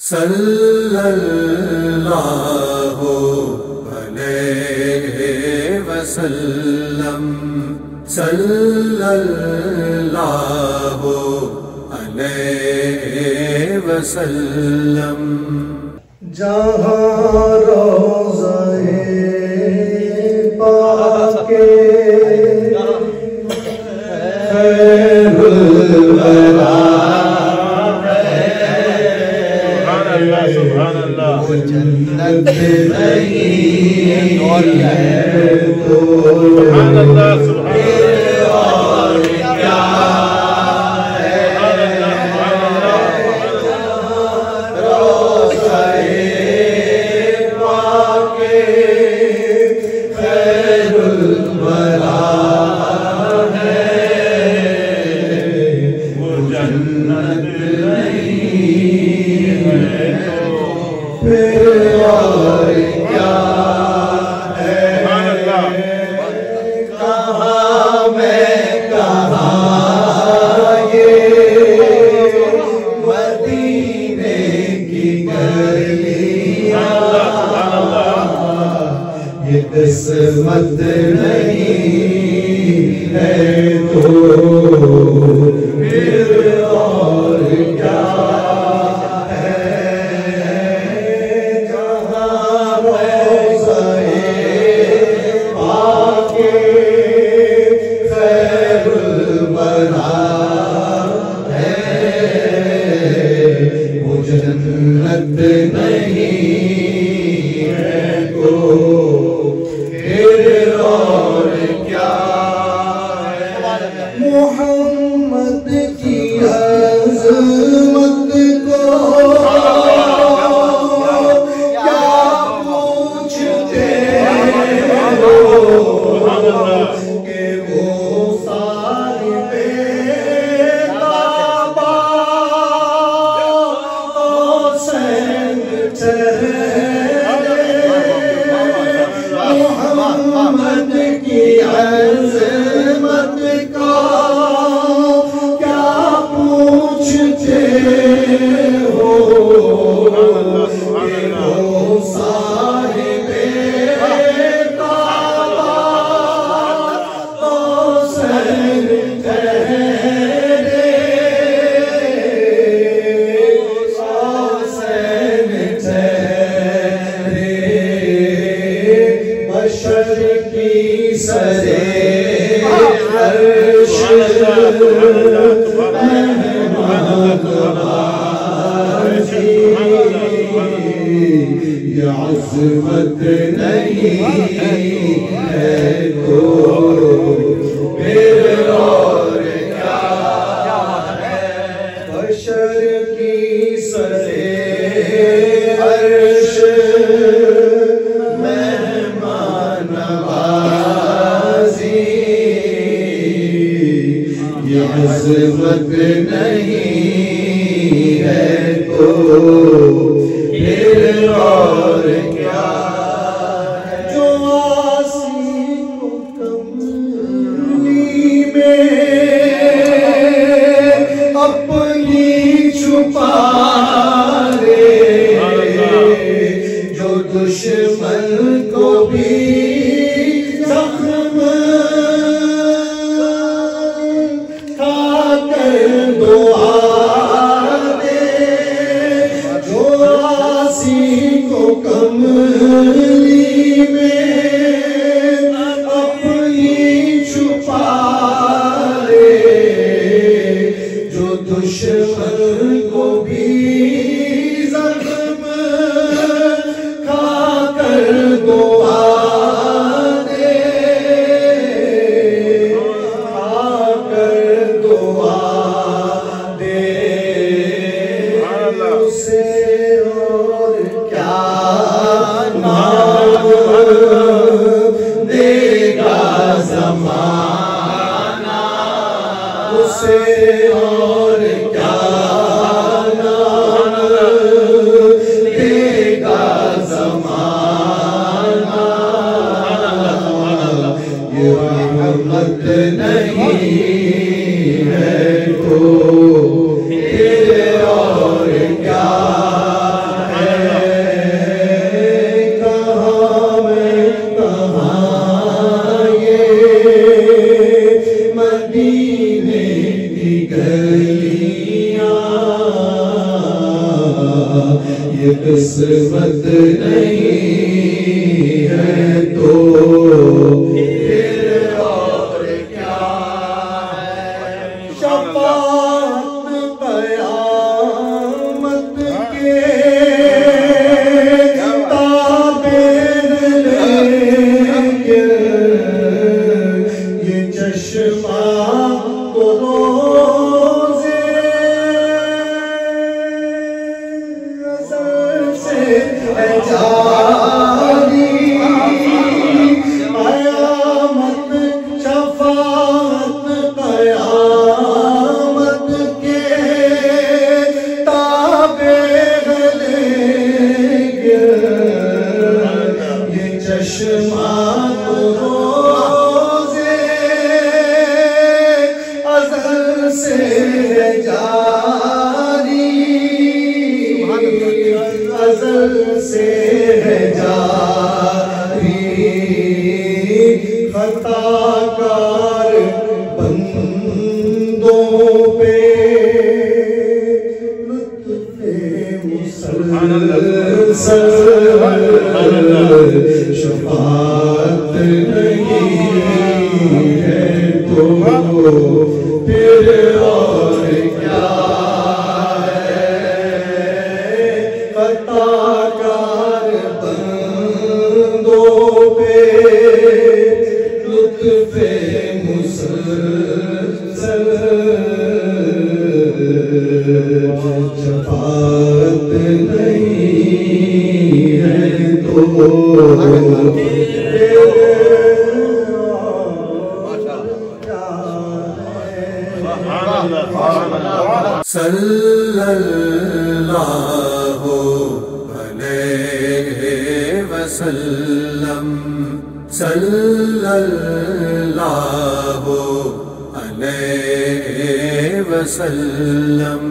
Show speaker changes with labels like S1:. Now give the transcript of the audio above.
S1: صلی اللہ علیہ وسلم صلی اللہ علیہ وسلم
S2: جہاں روضہ پاک خیر الورا
S3: سبحان اللہ
S2: وہ جنت نہیں ہے تو
S3: سبحان اللہ سبحان
S2: اور کیا ہے روضہ پاک خیر الورا ہے وہ جنت نہیں ہے پھر اور کیا ہے کہاں میں کہاں یہ مدینے کی گلیاں یہ قسمت نہیں ہے تو پھر اور کیا جنت نہیں ہے تو پھر اور کیا ہے محمد کی عظمت کو کیا پوچھتے ہو کہ وہ صاحب محمد کی عظمت کا کیا پوچھتے ہو کہ وہ صاحب کعبہ حسین ٹھہرے حسین ٹھہرے بشر کی سرے عرش مہمان بازی یہ عظمت نہیں ہے تو پھر اور کیا ہے بشر کی سرے عرش یہ عظمت نہیں ہے تو پھر اور کیا ہے جو عاصی کو کملی میں اپنی چھپا لے جو دشمن کو بھی کملی میں اپنی چھپا لے جو دشمن کو بھی زخم کھا کر دعا دے کھا کر دعا دے اسے اور کیا دے گا زمانہ اسے اور کیا دے گا زمانہ یہ رحمت نہیں ہے تو پھر اور کیا یہ قسمت نہیں ہے تو پھر اور کیا ہے؟ شفاعت قیامت کے تعبیر لیکن یہ چشمہ تو روزے ازل سے ہے جاری قیامت شفاعت قیامت کے تعبیر لیکن یہ چشمہ تو روزے ازل سے ہے جاری ازل سے ہے جاری خطا کار بندوں پہ لطف مسلسل شفاعت نہیں ہے تو پھر اور کیا ہے؟ خطا کار بندوں پہ لطف مسلسل شفاعت نہیں ہے تو
S1: صلی اللہ علیہ وسلم صلی اللہ علیہ وسلم